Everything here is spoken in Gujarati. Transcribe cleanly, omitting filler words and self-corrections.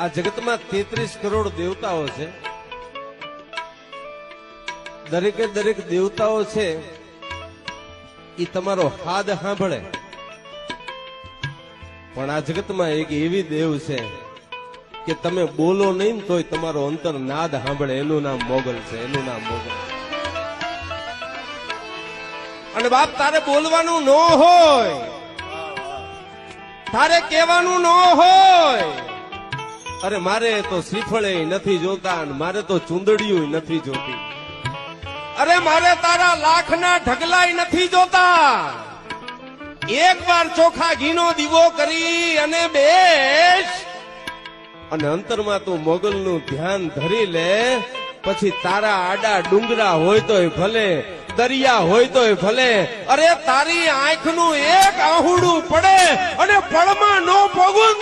આ જગતમાં 33 કરોડ દેવતાઓ છે. દરેકે દરેક દેવતાઓ છે એ તમારો હાદ સાંભળે, પણ આ જગતમાં એક એવી દેવ છે કે તમે બોલો નહીં તોય તમારો અંતર નાદ સાંભળે. એનું નામ મોગલ છે, એનું નામ મોગલ. અને બાપ તારે બોલવાનું ન હોય, તારે કહેવાનું ન હોય, અરે મારે તો શ્રીફળે નથી જોતા અને મારે તો ચુંદડીયું નથી જોતી, અરે મારે તારા લાખના ઢગલાય નથી જોતા. એક વાર ચોખા ઘીનો દીવો કરી અને બેસ અને અંતરમાં તું મોગલનું ધ્યાન ધરી લે. પછી તારા આડા ડુંગરા હોય તોય ભલે, દરિયા હોય તોય ભલે, અરે તારી આંખનું એક આહુડું પડે અને પળમાં નો ભોગું